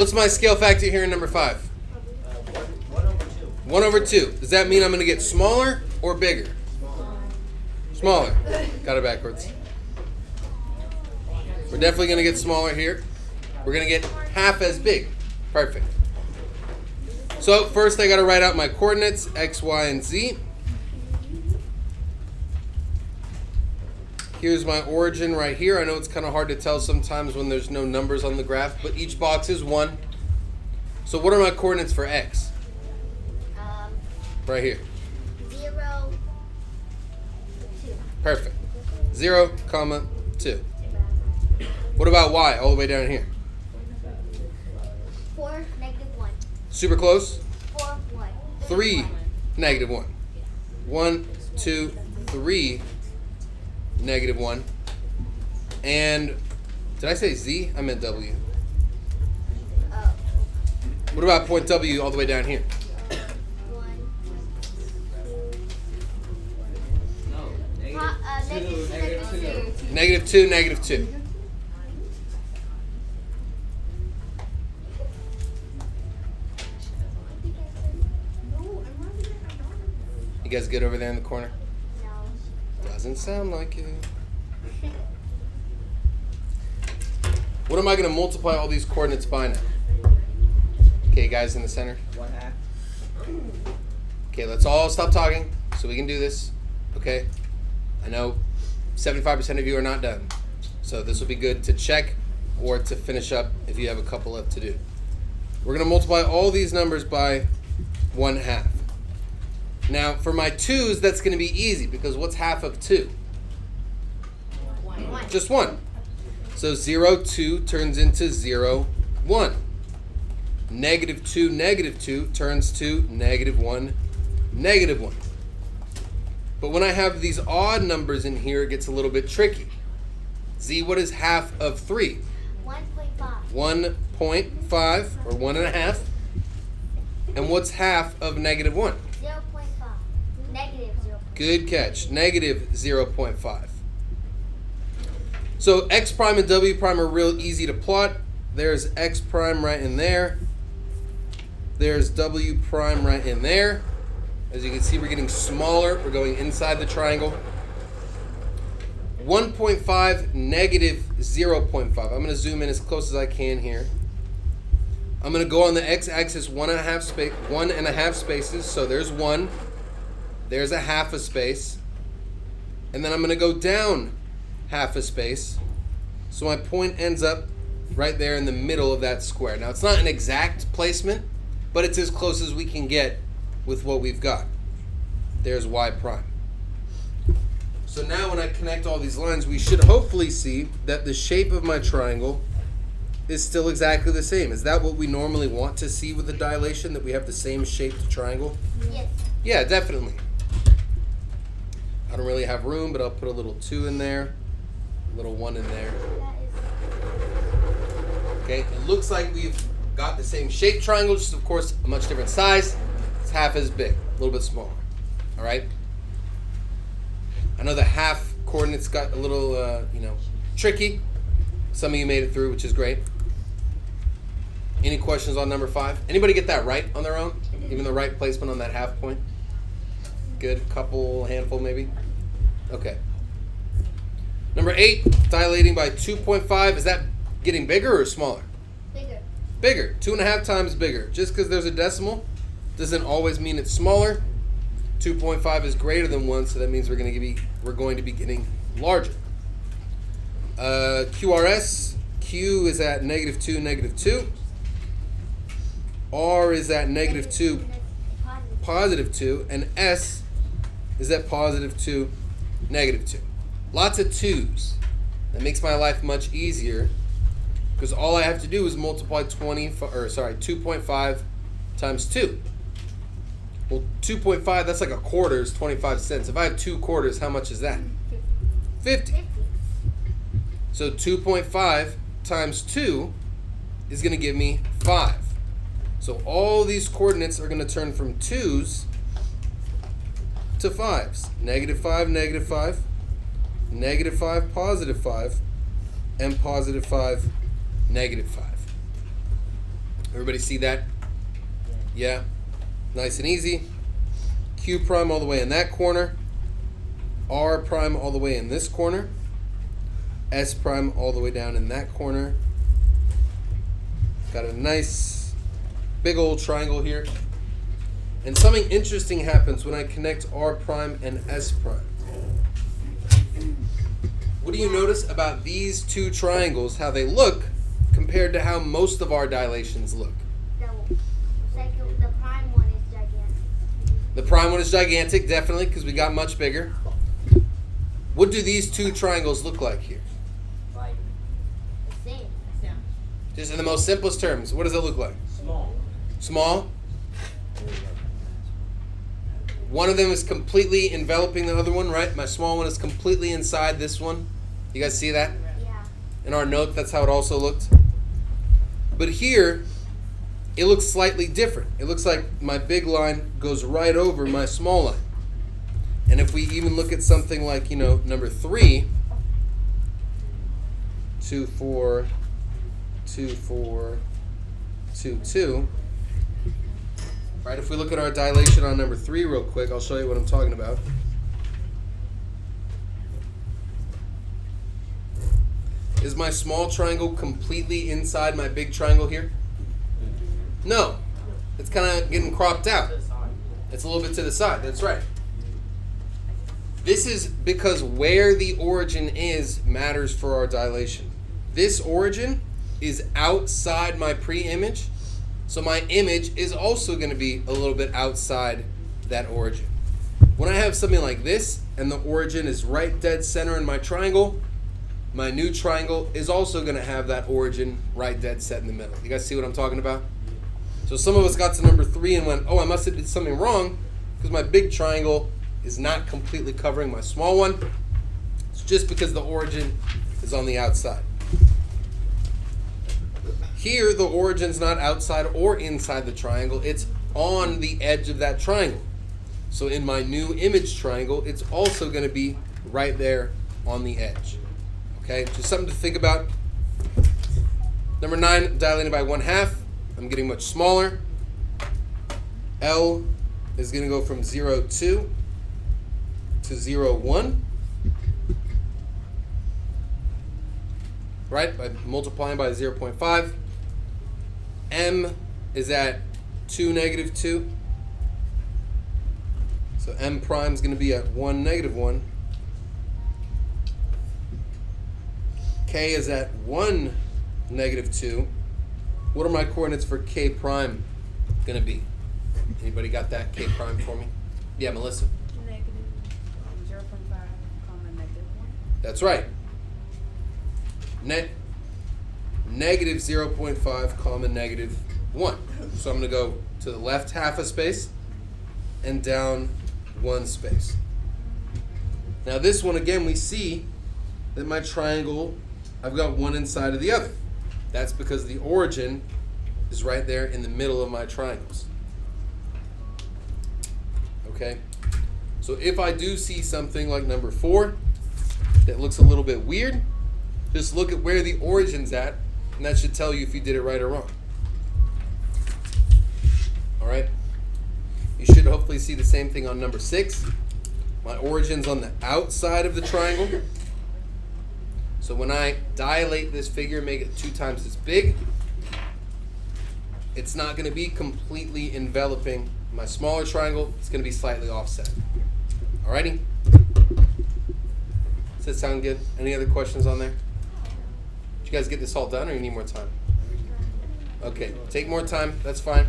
What's my scale factor here in number 5? 1 over 2. 1 over 2. Does that mean I'm going to get smaller or bigger? Smaller. Got it backwards. We're definitely going to get smaller here. We're going to get half as big. Perfect. So first I got to write out my coordinates, x, y, and z. Here's my origin right here. I know it's kind of hard to tell sometimes when there's no numbers on the graph, but each box is 1. So what are my coordinates for x? Right here. 0, 2. Perfect. 0, 2. What about y all the way down here? 4, -1. Super close. 4, 1. 3, -1. 1, 2, 3, -1. And did I say z? I meant w. Oh. What about point w all the way down here? 1. No. Negative 2, -2, -2. You guys good over there in the corner? No. Doesn't sound like it. What am I going to multiply all these coordinates by now? Okay, guys in the center. 1/2. Okay, let's all stop talking so we can do this. Okay? I know 75% of you are not done. So this will be good to check or to finish up if you have a couple left to do. We're going to multiply all these numbers by 1/2. Now, for my 2's, that's going to be easy because what's half of 2? 1. Just 1. So 0, 2 turns into 0, 1. -2, -2 turns to -1, -1. But when I have these odd numbers in here, it gets a little bit tricky. Z, what is half of 3? 1.5. 1.5 or 1.5. And what's half of -1? 0.5. Negative 0. Good catch. -0.5. So x prime and w prime are real easy to plot. There's x prime right in there. There's w prime right in there. As you can see, we're getting smaller. We're going inside the triangle. 1.5, -0.5. I'm going to zoom in as close as I can here. I'm going to go on the x-axis 1.5 spaces. So there's 1. There's a half a space. And then I'm going to go down half a space. So my point ends up right there in the middle of that square. Now, it's not an exact placement, but it's as close as we can get with what we've got. There's y prime. So now when I connect all these lines, we should hopefully see that the shape of my triangle is still exactly the same. Is that what we normally want to see with the dilation, that we have the same shaped triangle? Yes. Yeah, definitely. I don't really have room, but I'll put a little 2 in there, a little 1 in there. Okay, it looks like we've got the same shaped triangle, just of course a much different size. It's half as big, a little bit smaller. All right. I know the half coordinates got a little, tricky. Some of you made it through, which is great. Any questions on number 5? Anybody get that right on their own? Even the right placement on that half point? Good, couple, handful maybe? Okay. Number 8, dilating by 2.5. Is that getting bigger or smaller? Bigger. Bigger, 2.5 times bigger. Just because there's a decimal doesn't always mean it's smaller. 2.5 is greater than 1, so that means we're going to be getting larger. QRS, Q is at -2, -2. R is at -2, +2, and S is at +2, -2. Lots of 2's. That makes my life much easier because all I have to do is multiply 2.5 times 2. Well, 2.5, that's like a quarter, is 25 cents. If I have 2 quarters, how much is that? 50. So 2.5 times 2 is going to give me 5. So all these coordinates are going to turn from 2's to 5's. -5, -5, -5, +5, and +5, -5. Everybody see that? Yeah. Nice and easy. Q prime all the way in that corner. R prime all the way in this corner. S prime all the way down in that corner. Got a nice big old triangle here. And something interesting happens when I connect R prime and S prime. What do you notice about these two triangles, how they look compared to how most of our dilations look? The prime one is gigantic. The prime one is gigantic, definitely, because we got much bigger. What do these two triangles look like here? Like The same. Just in the most simplest terms, what does it look like? small. Small. One of them is completely enveloping the other one, right? My small one is completely inside this one. You guys see that? Yeah. In our note, that's how it also looked. But here, it looks slightly different. It looks like my big line goes right over my small line. And if we even look at something like, number 3, 2, 4, 2, 4, 2, 2. Right, if we look at our dilation on number 3 real quick, I'll show you what I'm talking about. Is my small triangle completely inside my big triangle here? No. It's kind of getting cropped out. It's a little bit to the side. That's right. This is because where the origin is matters for our dilation. This origin is outside my pre-image, so my image is also going to be a little bit outside that origin. When I have something like this and the origin is right dead center in my triangle, my new triangle is also going to have that origin right dead set in the middle. You guys see what I'm talking about? So some of us got to number 3 and went, oh, I must have did something wrong because my big triangle is not completely covering my small one. It's just because the origin is on the outside. Here, the origin's not outside or inside the triangle. It's on the edge of that triangle. So in my new image triangle, it's also going to be right there on the edge. Okay, just something to think about. Number 9, dilating by 1/2. I'm getting much smaller. L is going to go from 0, 2 to 0, 1. Right, by multiplying by 0.5. M is at 2, -2. So M prime is going to be at 1, -1. K is at 1, -2. What are my coordinates for K prime going to be? Anybody got that K prime for me? Yeah, Melissa? Negative 0.5, negative 1. That's right. Negative 0.5, -1. So I'm going to go to the left half a space and down 1 space. Now this one, again, we see that my triangle, I've got one inside of the other. That's because the origin is right there in the middle of my triangles. Okay? So if I do see something like number 4 that looks a little bit weird, just look at where the origin's at, and that should tell you if you did it right or wrong. All right? You should hopefully see the same thing on number 6. My origin's on the outside of the triangle. So when I dilate this figure, make it 2 times as big, it's not going to be completely enveloping my smaller triangle. It's going to be slightly offset. Alrighty? Does that sound good? Any other questions on there? Did you guys get this all done, or you need more time? Okay, take more time. That's fine.